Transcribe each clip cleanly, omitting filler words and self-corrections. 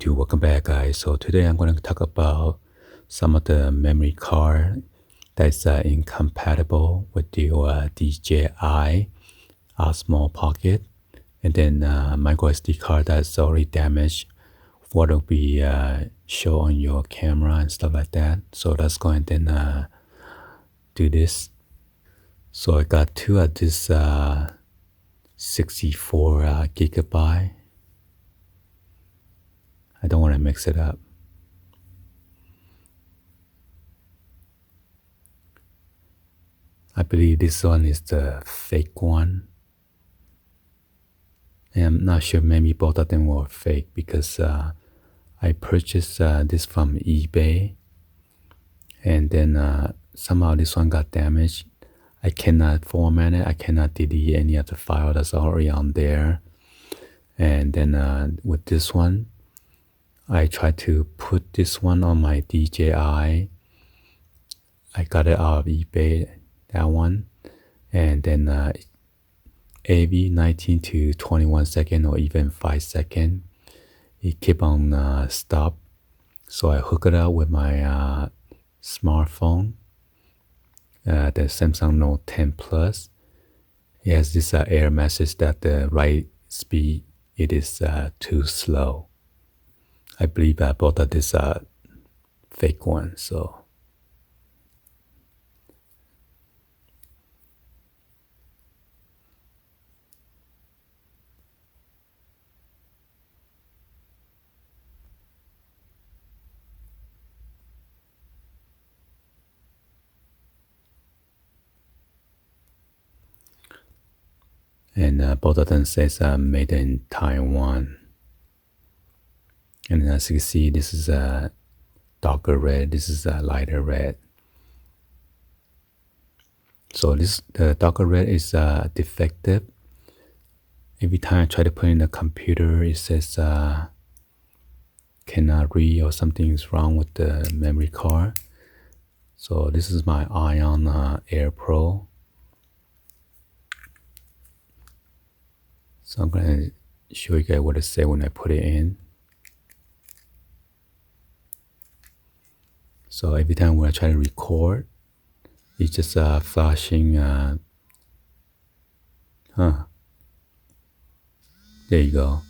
YouTube, welcome back guys. So today I'm going to talk about some of the memory card that's incompatible with your DJI OSMO Pocket, and then micro SD card that's already damaged, what will be show on your camera and stuff like that. So let's go ahead and do this. So I got two of this 64 gigabyte. I don't want to mix it up. I believe this one is the fake one. And I'm not sure, maybe both of them were fake because I purchased this from eBay, and then somehow this one got damaged. I cannot format it, I cannot delete any of the file that's already on there. And then with this one, I tried to put this one on my DJI. I got it out of eBay, that one, and then AV 19 to 21 seconds or even 5 seconds. It keep on stop. So I hook it up with my smartphone, the Samsung Note 10 Plus. It has this error message that the write speed it is too slow. I believe both of these are fake ones. So and both of them says made in Taiwan. And as you can see, this is a darker red, this is a lighter red. So the darker red is defective. Every time I try to put in the computer, it says cannot read or something is wrong with the memory card. So this is my Ion Air Pro. So I'm going to show you guys what it says when I put it in. So every time when I try to record, it's just flashing. There you go.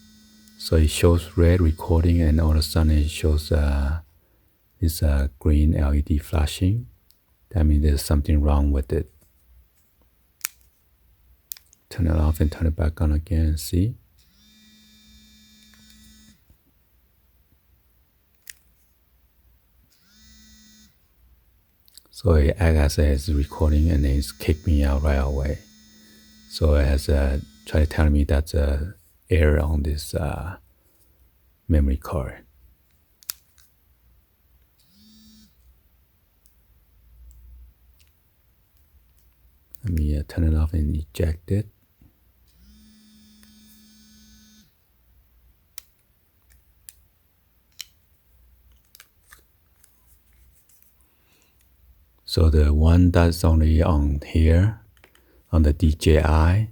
So it shows red recording, and all of a sudden it shows this green LED flashing. That means there's something wrong with it. Turn it off and turn it back on again and see. So it acts as it's recording, and then it's kicked me out right away. So it has tried to tell me that's a error on this memory card. Let me turn it off and eject it. So the one that's only on here, on the DJI,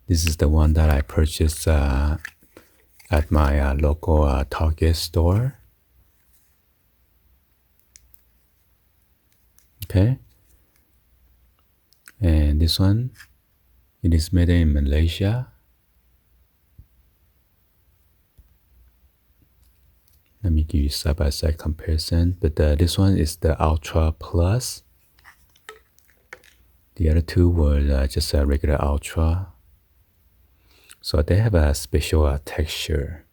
this is the one that I purchased at my local Target store. Okay. And this one, it is made in Malaysia. Let me give you side-by-side comparison. But this one is the Ultra Plus. The other two were just a regular Ultra. So they have a special texture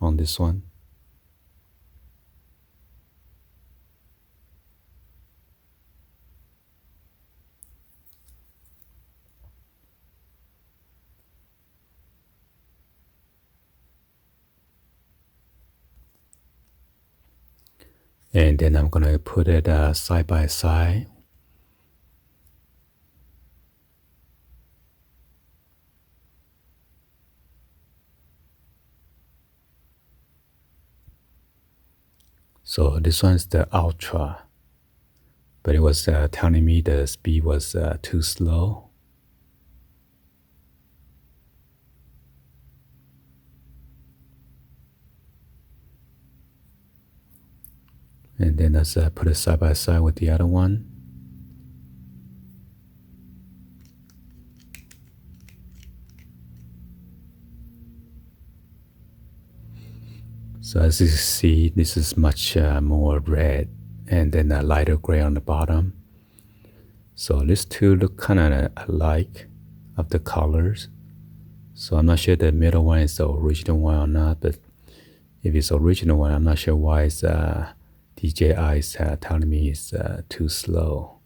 on this one. And then I'm gonna put it side by side. So this one's the Ultra, but it was telling me the speed was too slow. And then let's put it side by side with the other one. So as you see, this is much more red and then a lighter gray on the bottom. So these two look kind of alike of the colors. So I'm not sure the middle one is the original one or not, but if it's the original one, I'm not sure why it's, DJI is telling me it's too slow.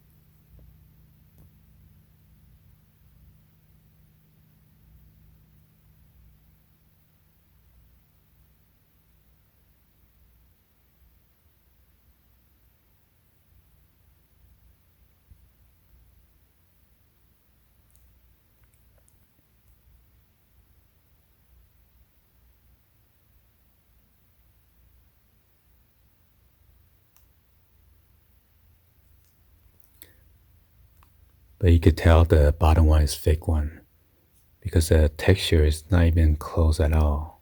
But you could tell the bottom one is fake one because the texture is not even close at all.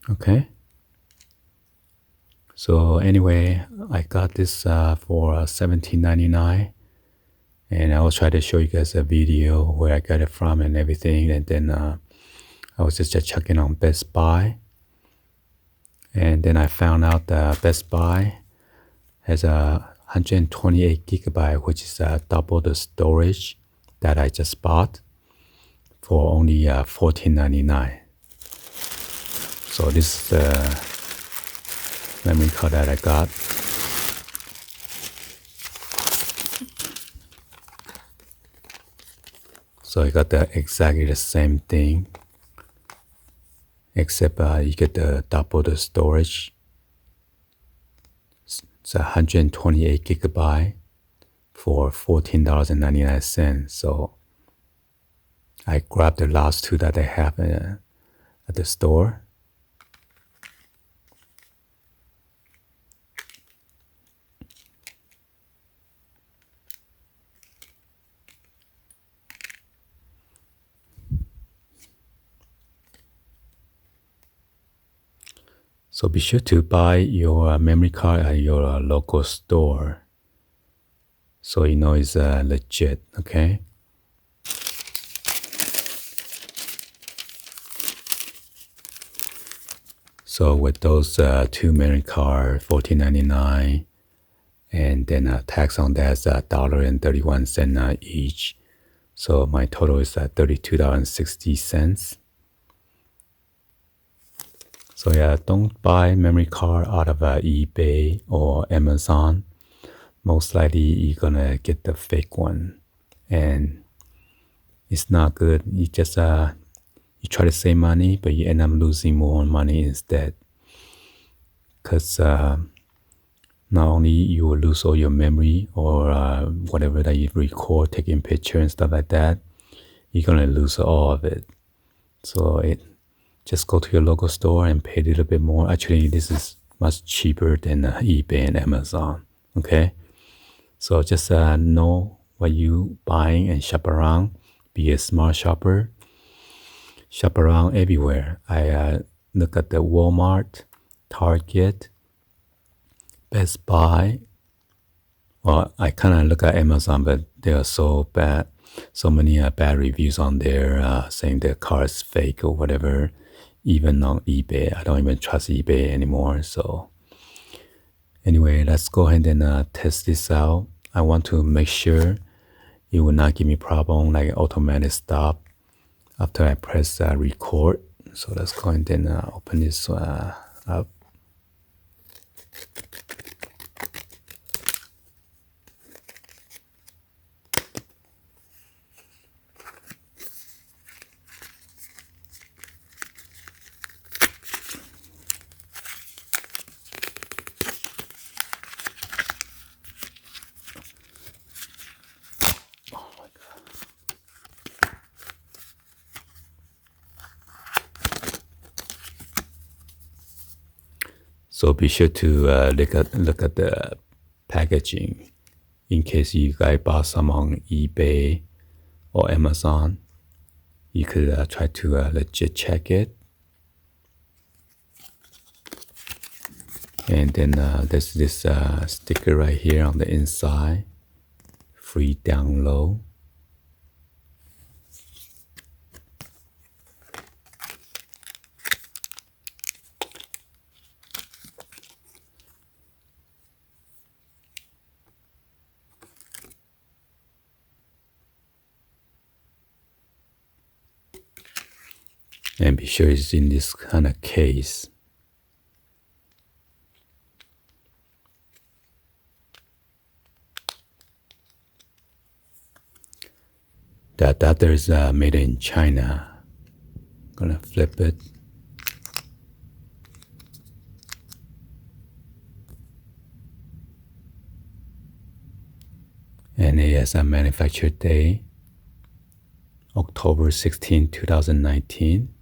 Okay. So anyway, I got this for $17.99, and I will try to show you guys a video where I got it from and everything. And then I was just checking on Best Buy, and then I found out that Best Buy has a 128GB, which is double the storage that I just bought for only $14.99. So this is the memory card that I got. So I got exactly the same thing, except you get the double the storage. It's 128GB for $14.99. So I grabbed the last two that I have at the store. So be sure to buy your memory card at your local store, so you know it's legit, okay? So with those two memory cards, $14.99, and then tax on that's $1.31 each. So my total is $32.60. So yeah, don't buy memory card out of eBay or Amazon. Most likely you're gonna get the fake one, and it's not good. You just you try to save money, but you end up losing more money instead. Cause not only you will lose all your memory or whatever that you record, taking picture and stuff like that, you're gonna lose all of it. So just go to your local store and pay a little bit more. Actually, this is much cheaper than eBay and Amazon, okay? So just know what you buying and shop around. Be a smart shopper. Shop around everywhere. I look at the Walmart, Target, Best Buy. Well, I kind of look at Amazon, but they are so bad. So many bad reviews on there saying their car is fake or whatever. Even on eBay, I don't even trust eBay anymore. So anyway, let's go ahead and test this out. I want to make sure it will not give me problem like automatic stop after I press record. So let's go ahead and open this up. So be sure to look at the packaging. in case you guys bought some on eBay or Amazon, you could try to legit check it. And then there's this sticker right here on the inside, free download. And be sure it's in this kind of case. That other is made in China. Gonna flip it. And it has a manufacture date, October 16, 2019.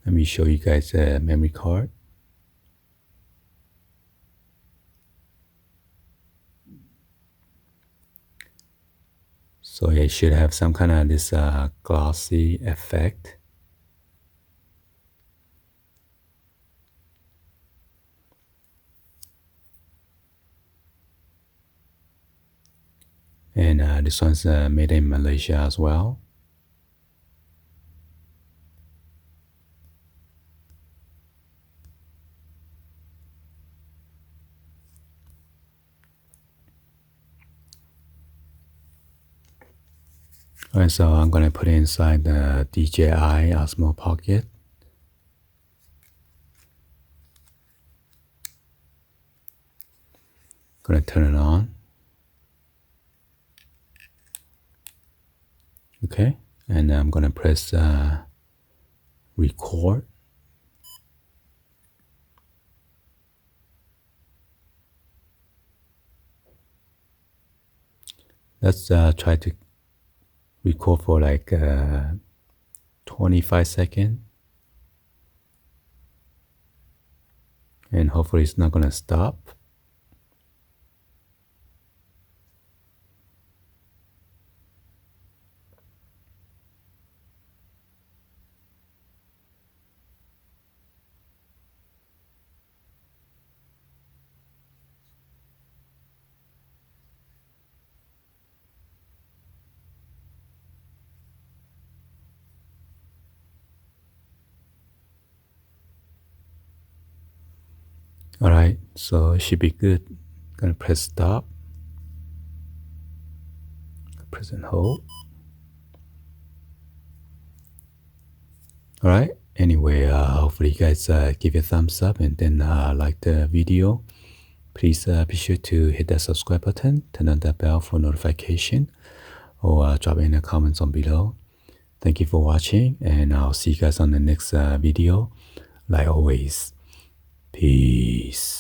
Let me show you guys a memory card. So it should have some kind of this glossy effect. And this one's made in Malaysia as well. Alright, so I'm gonna put it inside the DJI OSMO Pocket. Gonna turn it on. Okay, and I'm gonna press record. Let's try to record for like 25 seconds. And hopefully it's not gonna stop. Alright, so it should be good. Gonna press stop. Press and hold. Alright, anyway, hopefully you guys give it a thumbs up and then like the video. Please be sure to hit that subscribe button, turn on that bell for notification, or drop in the comments on below. Thank you for watching, and I'll see you guys on the next video. Like always, peace.